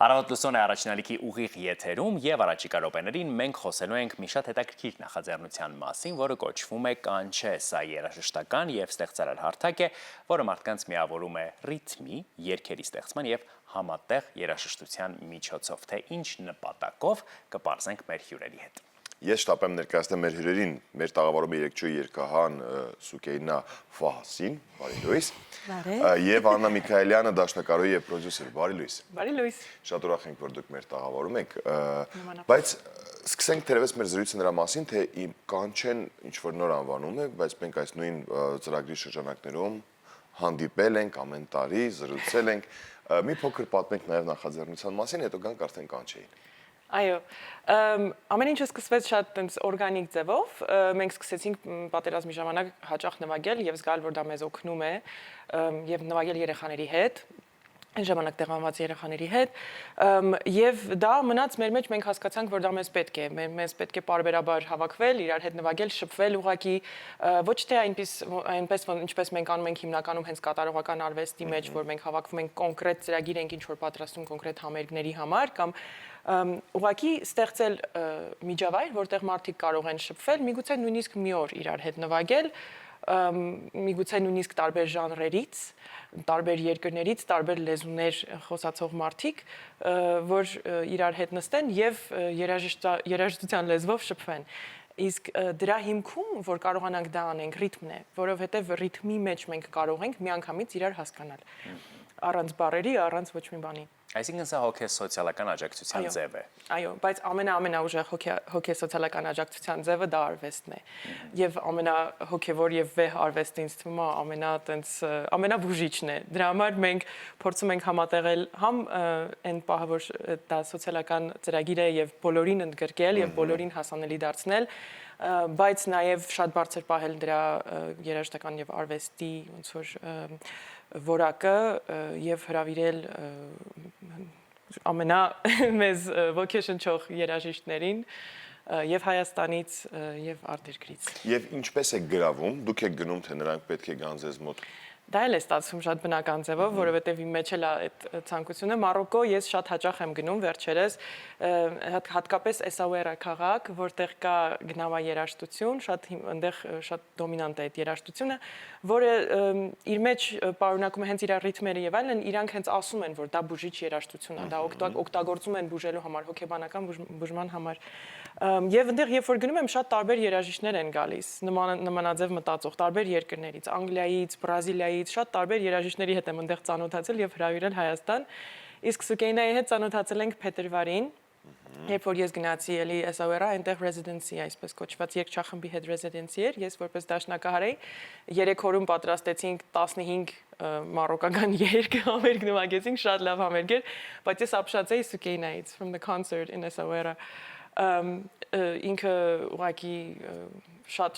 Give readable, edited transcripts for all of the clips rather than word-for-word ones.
Առավոտ լուսոն է առաջնալիքի ուղիղ եթերում և առաջիկա րոպեներին մենք խոսելու ենք մի շատ հետաքրքիր նախաձեռնության մասին, որը կոչվում է «Կանչե», սա երաժշտական և ստեղծարար հարթակ է, որը մարդկանց միավորում է ռիթմի, երգերի ստեղծման և համատեղ երաժշտության միջոցով, թե ինչ նպատակով կպարզենք մեր հյուրերի հետ։ Ես շտապեմ ներկայացնել մեր հյուրերին, մեր տաղավարում է երգչուհի երգահան Սուկեյնա Ֆահասին, բարի լույս, և Աննա Միքայելյանը, դաշնակահարուհի և պրոդյուսեր, բարի լույս։ Բարի լույս։ Շատ ուրախ ենք, որ դուք մեր տաղավարում եք, բայց սկսենք թերևս մեր զրույցը նրա մասին, թե Կանչեն ինչ-որ նոր անվանում է, բայց մենք այս նույն ծրագրի շրջանակներում հանդիպել ենք ամեն տարի, զրուցել ենք, մի փոքր պատմենք նաև նախաձեռնության մասին, հետո գանք արդեն Կանչեին։ Այո, ամեն ինչը սկսվեց շատ օրգանիկ ձևով, մենք սկսեցինք պատերազմի ժամանակ հաճախ նվագել և զգալ, որ դա մեզ օգնում է և նվագել երեխաների հետ, այն ժամանակ տեղանված երեխաների հետ, և դա մնաց մեր մեջ, մենք հասկացանք, որ դա մեզ պետք է պարբերաբար հավաքվել, իրար հետ նվագել, շփվել ուղղակի, ոչ թե այնպես, ինչպես մենք անում ենք հիմնականում հենց կատարողական արվեստի մեջ, որ մենք հավաքվում ենք կոնկրետ ծրագիր ենք ինչ-որ պատրաստում կոնկրետ համերգների համար, կամ ուղղակի ստեղծել միջավայր, որտեղ մարդիկ կարող են շփվել, միգուցե նույնիսկ մի օր իրար հետ նվագել, միգուցե նույնիսկ տարբեր ժանրերից, տարբեր երկրներից, տարբեր լեզուներ խոսացող մարդիկ, որ իրար հետ նստեն և երաժշտության լեզվով շփվեն։ Իսկ դրա հիմքում, որ կարողանանք դա անենք, ռիթմն է, որովհետև ռիթմի մեջ մենք կարող ենք միանգամից իրար հասկանալ, առանց բառերի, առանց ոչ մի բանի։ Այսինքն սա հոգեսոցիալական աջակցության ձև է։ Այո, բայց ամենաուժեղ հոգեսոցիալական աջակցության ձևը դա արվեստն է։ Եվ ամենահոգևոր և վեհ արվեստը ինձ թվում է ամենաբուժիչն է։ Դրա համար մենք փորձում ենք համատեղել համ այն պահը, որ դա սոցիալական ծրագիր է և բոլորին ընդգրկել և բոլորին հասանելի դարձնել, բայց նաև շատ բարձր պահել դրա երաժշտական և արվեստի ոնց որ որակը և հրավիրել ամենամեզ ոգեշնչող երաժիշտներին և Հայաստանից և արտերկրից։ Եվ ինչպես եք գրավում, դուք եք գնում, թե նրանք պետք է գան ձեզ մոտ։ Դա էլ է ստացվում շատ բնական ձևով, որովհետև իմ մեջ էլ է այդ ցանկությունը։ Մարոկկո ես շատ հաճախ եմ գնում վերջերս, հատկապես Էսաուերա քաղաք, որտեղ կա գնավաերաժշտություն, այնտեղ շատ դոմինանտ է այդ երաժշտությունը, որը իր մեջ պարունակում է հենց իր ռիթմերը եւ այլն, իրանք հենց ասում են, որ դա բուժիչ երաժշտություն է, դա օգտագործում են բուժելու համար, հոգեբանական բուժման համար։ Եվ այնտեղ երբ որ գնում եմ, շատ տարբեր երաժիշտներ են գալիս, նմանաձև մտածող, տարբեր երկրներից, Անգլիայից, Բրազիլիայից, շատ տարբեր երաժիշտների հետ եմ այնտեղ ծանոթացել եւ հրավիրել Հայաստան։ Իսկ Սուկեյնայի հետ ծանոթացել ենք փետրվարին, երբ որ ես գնացի էլի Էսաուերա, այնտեղ residency, այսպես կոչված երգչախմբի հետ residency էր, ես որպես դաշնակահար էի, 3 օրում պատրաստեցինք 15 մարոկական երգ, համերգ նվագեցինք, շատ լավ համերգ էր, բայց ես ապշած էի Սուկեյնայից from the concert in Էսաուերա։ Ինքը ուղղակի շատ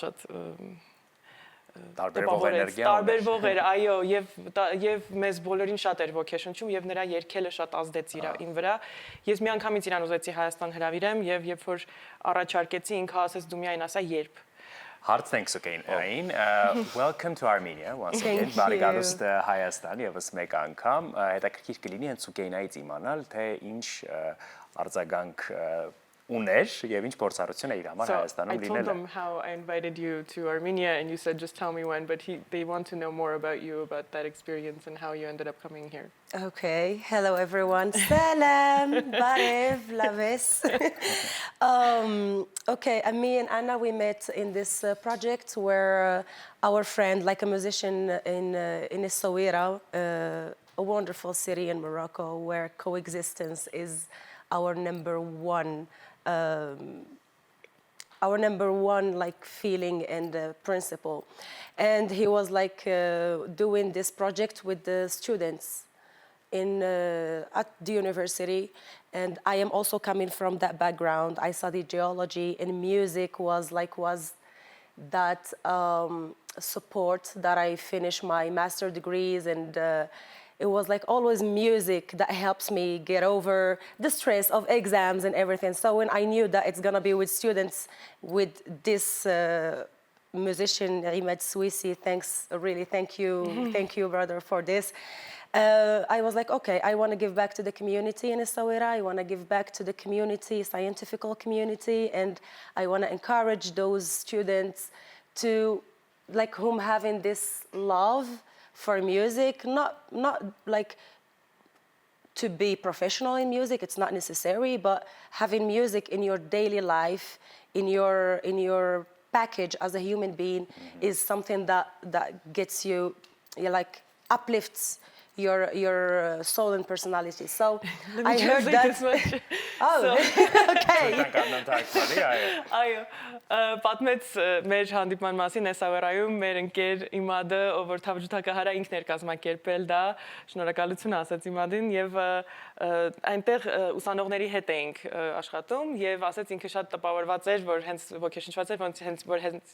տարբերվող էներգիա տարբերվող էր, այո, եւ մեզ բոլորին շատ էր ոգեշնչում եւ նրա երգելը շատ ազդեց իմ վրա։ Ես միանգամից իրան ուզեցի Հայաստան հրավիրեմ եւ երբ որ առաջարկեցի, ինքը ասեց դու միայն ասա երբ։ Հարցնենք Սուկեյնային, welcome to Armenia, once again, բարեկարգուստ Հայաստան եւս մեկ անգամ, հետաքրքիր կլինի հենց Սուկեյնայից իմանալ, թե ինչ արձագանք ուներ եւ ինչ փորձառություն է իր համար Հայաստանում լինել։ I told them how I invited you to Armenia and you said just tell me when, but they want to know more about you, about that experience and how you ended up coming here. Okay, hello everyone. Salam, Barev, Laves. Okay, me and Anna, we met in this project where our friend, like a musician in Essaouira, a wonderful city in Morocco where coexistence is our number one like feeling and principle. And he was like doing this project with the students at the university, and I am also coming from that background. I studied geology, and music was that support that I finished my master degrees, and it was like always music that helps me get over the stress of exams and everything. So when I knew that it's gonna be with students with this musician, Imad Swisi, thank you, brother, for this. I was like, okay, I want to give back to the community in Essaouira. I want to give back to the community, scientific community, and I want to encourage those students to, like, whom having this love for music, not like to be professional in music. It's not necessary, but having music in your daily life, in your package as a human being, is something that gets you, like, uplifts your soul and personality. So I heard that. Oh, okay. Այո, պատմեց մեր հանդիպման մասին Essaouira-ում մեր ընկեր Իմադը, ով որ թավջութակահարա ինքն էր կազմակերպել դա, շնորհակալություն ասաց Իմադին, եւ այնտեղ ուսանողների հետ էինք աշխատում եւ ասաց ինքը շատ տպավորված էր, որ հենց ոգեշնչված էր, որ հենց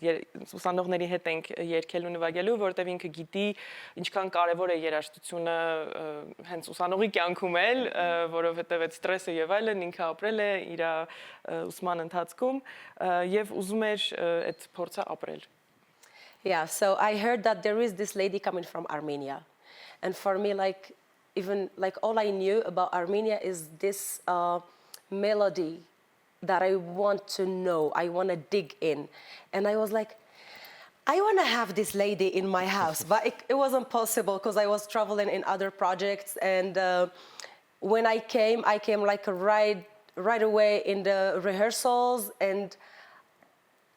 ուսանողների հետ ենք երգելու նվագելու, որտեղ ինքը գիտի ինչքան կարեւոր է երաժշտությունը հենց ուսանողի կյանքում էլ, որովհետեւ այդ ստրեսը եւ այլն ինքը ապրել է իր ուսման ընթացքում եւ ուզում էր այդ փորձը ապրել. Yeah, so I heard that there is this lady coming from Armenia, and for me, like, even like all I knew about Armenia is this melody that I want to know, I want to dig in, and I was like, I want to have this lady in my house, but it wasn't possible because I was traveling in other projects, and when I came like right away in the rehearsals, and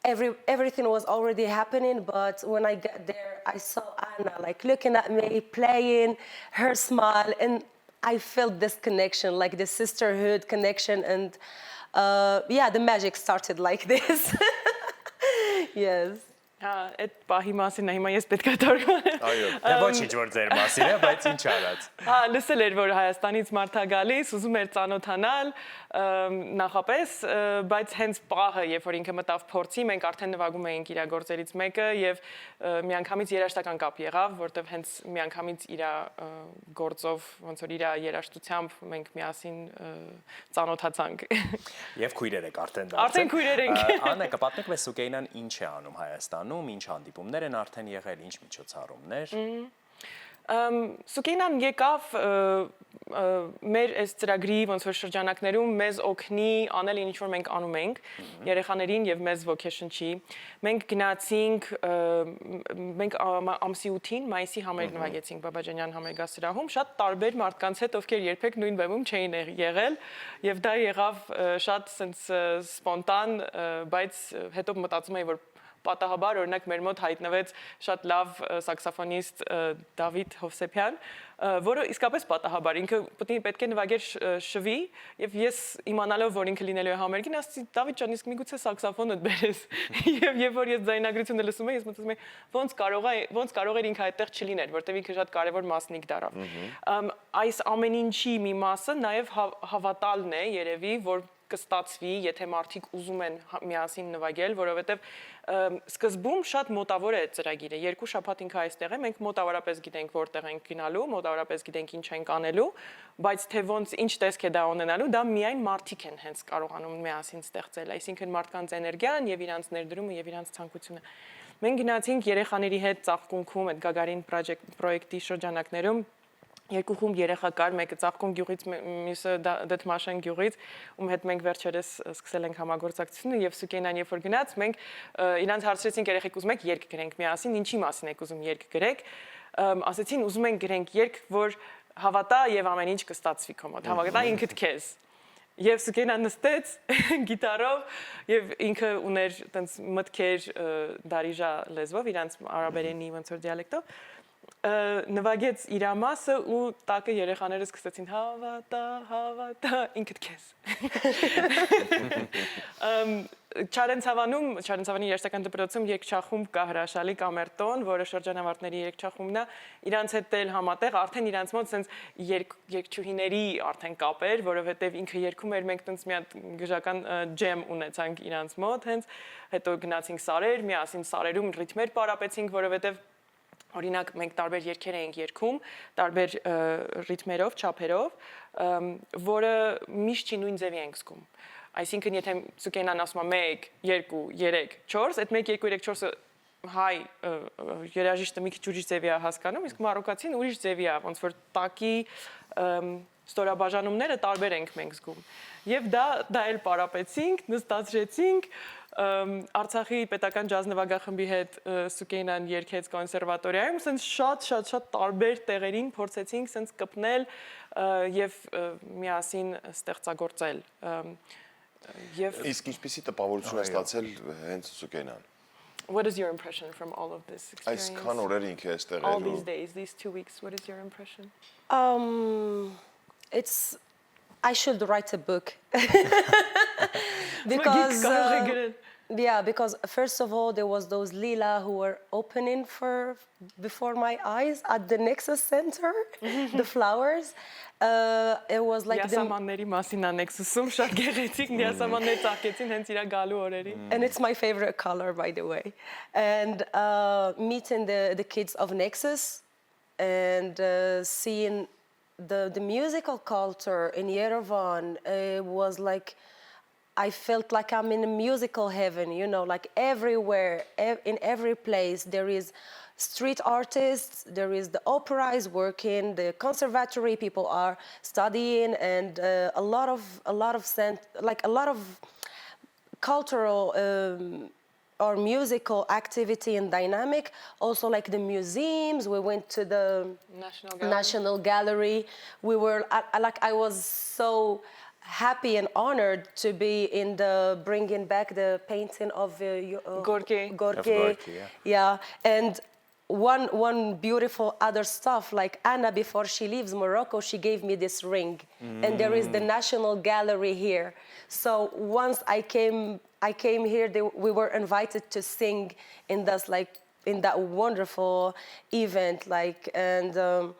everything was already happening. But when I got there, I saw Anna like looking at me, playing, her smile, and I felt this connection, like the sisterhood connection, and yeah, the magic started like this. Yes. Այդ պահի մասին հիմա ես պետք է թարգմանեմ։ Այո, ոչինչ որ ձեր մասին է, բայց ինչ արած։ Լսել էր որ Հայաստանից մարդ է գալիս, ուզում էր ծանոթանալ, նախապես, բայց հենց պահը, երբ որ ինքը մտավ փորձի, մենք արդեն նվագում էինք իր գործերից մեկը եւ միանգամից երաժշտական կապ եղավ, որտեվ հենց միանգամից իր գործով, ոնց որ իր երաժշտությամբ մենք միասին ծանոթացանք։ Եվ քույրեր եք արդեն դարձել։ Արդեն քույրեր ենք։ Աննա, կպատնեք մեզ Սուկեյնան ինչ է անում Հայաստանում, ինչ հանդիպումներ են արդեն եղել, ինչ միջոցառումներ։ Սուկեյնան եկավ մեր այս ծրագրի ոնց որ շրջանակներում մեզ օգնի անել ինչ որ մենք անում ենք երեխաներին եւ մեզ ոգեշնչի։ Մենք գնացինք մենք ամսի 8-ին մայիսի համերգ նվագեցինք Բաբաջանյան համերգասրահում, շատ տարբեր մարդկանց հետ, ովքեր երբեք նույն բեմում չէին եղել, եւ դա եղավ շատ sense սպոնտան, բայց հետո մտածում էի որ պատահաբար օրինակ մեր մոտ հայտնվեց շատ լավ սաքսոֆոնիստ Դավիթ Հովսեփյան, որը իսկապես պատահաբար ինքը պետք է նվագեր շվի եւ ես իմանալով որ ինքը լինելու է համերգին ասացի Դավիթ ջան իսկ միգուցե սաքսոֆոնը բերես եւ երբ որ ես ձայնագրությունը լսում եմ ես մտածում եմ ոնց կարող էր ինքը այդտեղ չլիներ որտեւ ինքը շատ կարեւոր մասնիկ դարավ այս ամեն ինչի մի մասը նաեւ հավատալն է երևի որ կստացվի, եթե մարդիկ ուզում են միասին նվագել, որովհետև սկզբում շատ մոտավոր է ծրագիրը։ 2 շաբաթ ինքը այստեղ է, մենք մոտավորապես գիտենք որտեղ ենք գնալու, մոտավորապես գիտենք ինչ ենք անելու, բայց թե ոնց ինչ տեսք է դա ունենալու, դա միայն մարդիկ են հենց կարողանում միասին ստեղծել, այսինքն մարդկանց էներգիան եւ իրանց ներդրումը եւ իրանց ցանկությունը։ Մենք գնացինք երեխաների հետ ծաղկունքում այդ Գագարին պրոյեկտի շրջանակներում երկու խումբ երեխա կար, մեկը Ծաղկուն գյուղից, մյուսը Դդմաշեն գյուղից, ում հետ մենք վերջերս սկսել ենք համագործակցությունը եւ Սուկեյնան երբ որ գնաց, մենք իրանց հարցրեցինք երեխեք ուզում եք երգ գրենք միասին, ինչի մասին եք ուզում երգ գրեք, ասացին ուզում ենք գրենք երգ, որ հավատա եւ ամեն ինչ կստացվի քո մոտ, հավատա ինքդ քեզ։ Եվ Սուկեյնան նստեց գիտարով եւ ինքը ուներ տենց մտքեր դարիժա լեզվով, իրանց արաբերենի ոնց որ դիալեկտով նվագեց իր մասը ու տակը երեխաները սկսեցին հավատա ինքդ քեզ Չարենցավանի երաժշտական դպրոցում երգչախումբ կա հրաշալի Կամերտոն, որը շրջանավարտների երգչախումբն է, իրանց հետ էլ համատեղ արդեն իրանց մոտ sense երգչուհիների արդեն կապ էր, որովհետև ինքը երգում էր, մենք տենց մի հատ գժական ջեմ ունեցանք իրանց մոտ, հենց հետո գնացինք սարեր, միասին սարերում ռիթմեր պարապեցինք, որովհետև Օրինակ մենք տարբեր երգեր էինք երգում, տարբեր ռիթմերով, չափերով, որը միշտ չի նույն ձևի ենք զգում։ Այսինքն եթե Սուկեյնան ասում է 1, 2, 3, 4, այդ 1, 2, 3, 4-ը հայ երաժիշտը մի քիչ ուրիշ ձևի է հասկանում, իսկ մարոկացին ուրիշ ձևի է, ոնց որ տակի ստորաբաժանումները տարբեր ենք մենք զգում։ Եվ դա էլ պարապեցինք, նստացրեցինք, Արցախի պետական ջազ նվագախմբի հետ Սուկեյնան երգեց կոնսերվատորիայում, սենց շատ տարբեր տեղերին փորձեցինք սենց կպնել եւ միասին ստեղծագործել։ Իսկ ինչպեսի տպավորություն է ստացել հենց Սուկեյնան։ What is your impression from all of this experience? Այսքան օրեր ինքը էստեղ All these days, these 2 weeks, what is your impression? I should write a book because because first of all there was those Lila who were opening before my eyes at the Nexus Center, the flowers. It was like Դիասամանների մասին անեքսուսում շատ գեղեցիկ դիասամաններ ծաղկեցին հենց իր գալու օրերին. And it's my favorite color, by the way. And meeting the kids of Nexus and seeing the musical culture in Yerevan, was like, I felt like I'm in a musical heaven, you know, like everywhere, in every place there is street artists, there is the opera is working, the conservatory people are studying, and a lot of cultural or musical activity and dynamic. Also, like the museums, we went to the National Gallery. We were I was so happy and honored to be in bringing back the painting of Gorky. Yeah, and one beautiful other stuff, like Anna, before she leaves Morocco, she gave me this ring, and there is the National Gallery here. So once I came here, we were invited to sing in that wonderful event, and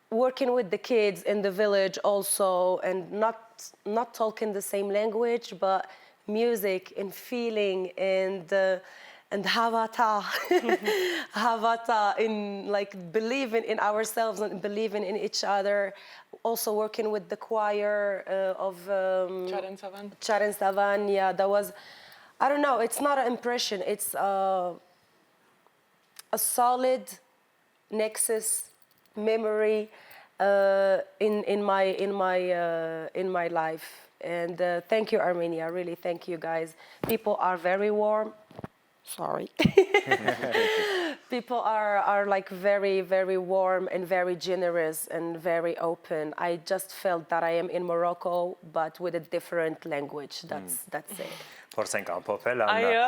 working with the kids in the village also, and not talking the same language, but music and feeling and havata, havata, in like believing in ourselves and believing in each other. Also working with the choir of Charen Savan. Yeah, that was, I don't know, it's not an impression, it's a solid Nexus memory in my life. And thank you, Armenia, really thank you guys. People are very warm. Sorry. People are like very, very warm and very generous and very open. I just felt that I am in Morocco, but with a different language. That's it. Փորձենք ամփոփել Այո,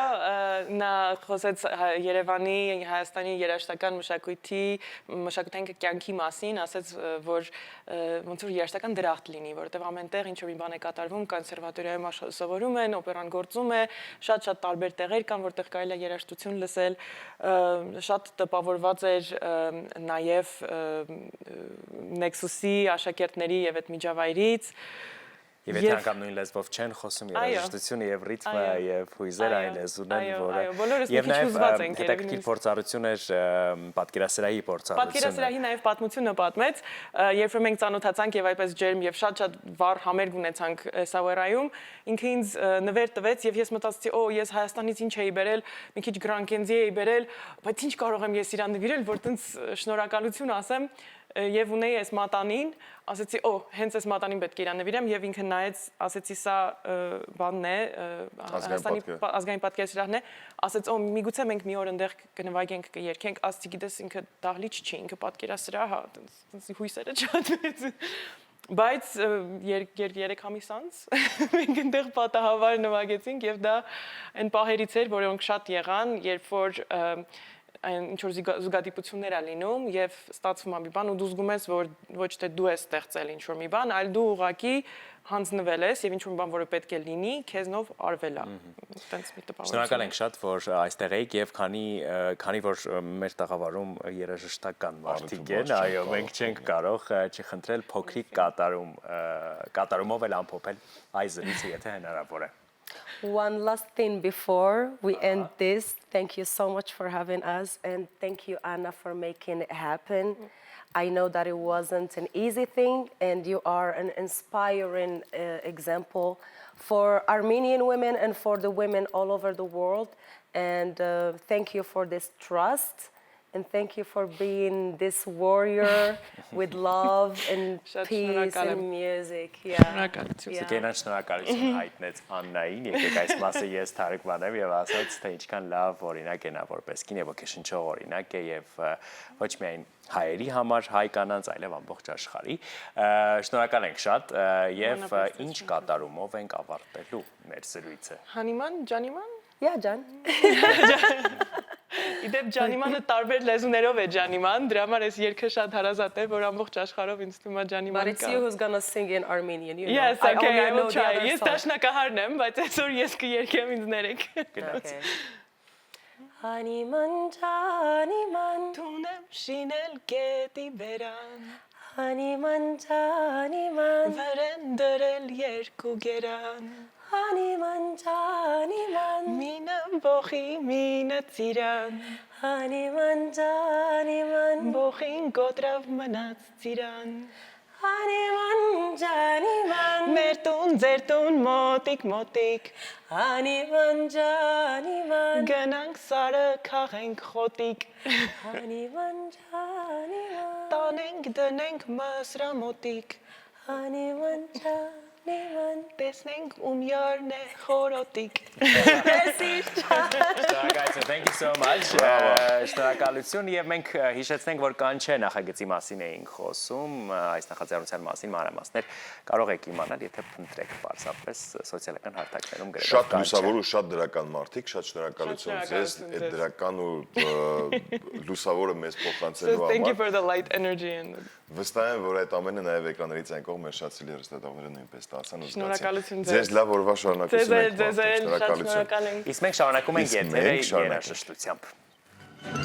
նա խոսեց Երևանի, Հայաստանի երաժշտական մշակութային կյանքի մասին, ասաց, որ ոնց որ երաժշտական դրախտ լինի, որովհետև ամենտեղ ինչ որ մի բան է կատարվում, կոնսերվատորիայում սովորում են, օպերան գործում է, շատ տարբեր տեղեր կան, որտեղ կարելի է երաժշտություն լսել, շատ տպավորված էր նաև Nexus-ի աշակերտների եւ այդ միջավայրից. Եվ եթե անգամ նույն լեզվով չեն խոսում, երաժշտությունը եւ ռիթմը եւ հույզերը այն լեզուն են, որը եւ նաեւ հետաքրքիր փորձառություն էր պատկերասրահի փորձառությունը։ Պատկերասրահի նաեւ պատմությունը պատմեց, երբ որ մենք ծանոթացանք եւ այդպես ջերմ եւ շատ վառ համերգ ունեցանք Սավերայում, ինքը ինձ նվեր տվեց եւ ես մտածեցի, ես Հայաստանից ինչ էի բերել, մի քիչ Գրանքենզի էի բերել, բայց ինչ կարող եմ ես իրան նվիրել, որ տենց շնորհակալություն ասեմ։ Եվ ունեի այս մատանին, ասեցի, հենց այս մատանին պետք է իրան նվիրեմ, եւ ինքը նայեց, ասեցի, սա բանն է, Հայաստանի ազգային պատկերասրահն է, ասեց, միգուցե մենք մի օր այնտեղ կնվագենք, կերգենք, ասեցի, գիտես, ինքը դահլիճ չի, ինքը պատկերասրահ է, տենց հույսերը չհատվեց։ Բայց 3 ամիս անց մենք այնտեղ պատահաբար նվագեցինք եւ դա այն պահերից էր, որոնք շատ եղան, երբ որ ինչ որ զուգադիպություններ է լինում եւ ստացվում է մի բան ու դու զգում ես, որ ոչ թե դու ես ստեղծել ինչ որ մի բան, այլ դու ուղղակի հանձնվել ես եւ ինչ որ մի բան, որը պետք է լինի, քեզնով արվել է։ Տենց մի տպավորություն։ Շնորհակալ ենք շատ, որ այստեղ եք եւ քանի որ մեր տաղավարում երաժշտական մարդիկ են, այո, մենք չենք կարող չխնդրել փոքրիկ կատարումով էլ ամփոփել այս զրույցը, եթե հնարավոր է։ One last thing before we end this. Thank you so much for having us, and thank you, Anna, for making it happen. I know that it wasn't an easy thing, and you are an inspiring example for Armenian women and for the women all over the world. And thank you for this trust, and thank you for being this warrior with love and peace and music. Yeah. Գենան շնորհակալություն հայտնեց Աննային, եկեք այս մասը ես թարգմանեմ եւ ասաց, թե ինչքան լավ օրինակ է նա որպես կին եւ ոգեշնչող օրինակ է եւ ոչ միայն հայերի համար, հայ կանանց, այլև ամբողջ աշխարհի։ Շնորհակալ ենք շատ եւ ինչ կատարումով ենք ավարտելու մեր զրույցը։ Հանիման, Ջանիման։ Yeah, Jan. Իդեպ Ջանիմանը տարբեր լեզուներով է Ջանիման, դրա համար էս երգը շատ հարազատ է, որ ամբողջ աշխարհով ինձ թվում է Ջանիման կա։ But it's you who's gonna sing in Armenian, you know. Yes, okay, I will try. Ես Yes, դաշնակահարն եմ, բայց այսօր ես կերկեմ ինձ ներեք։ Okay. Haniman, Janiman, Թունեմ շինել գետի վերան, Haniman, Janiman, վրեն դրել երկու գերան, Haniman, Janiman, մինը բոխի, մինը ծիրան, Haniman, Janiman, բոխին գոտրավ մնաց ծիրան, Haniman, Janiman, մեր տուն, ձեր տուն, մոտիկ, մոտիկ, Haniman, Janiman, գնանք սարը քաղենք խոտիկ, Haniman, Janiman, տանենք, դնենք մսրամոտիկ, Haniman, Janiman. տեսնենք ում յարն է խորոտիկ։ Շնորհակալություն, thank you so much։ Շնորհակալություն եւ մենք հիշեցնենք, որ կանչե նախագծի մասին էինք խոսում, այս նախաձեռնության մասին մանրամասներ կարող եք իմանալ, եթե փնտրեք պարզապես սոցիալական հարթակներում գրելով Շատ լուսավոր ու շատ դրական մարդիկ, շատ շնորհակալություն ձեզ, այդ դրական ու լուսավորը մեզ փոխանցելու Thank you համար։ for the light energy and Վստահ եմ, որ այդ ամենը նաև էկրաններից այն կողմ մեր շատ սիրելի հեռուստադիտողները նույնպես ստացան ու Շնորհակալություն զգացին։ Ձեզ լավ օրվա շարունակություն եք։ ձեզ շատ շնորհակալ ենք։ Իսկ մենք շարունակում ենք եթերը երաժշտությամբ։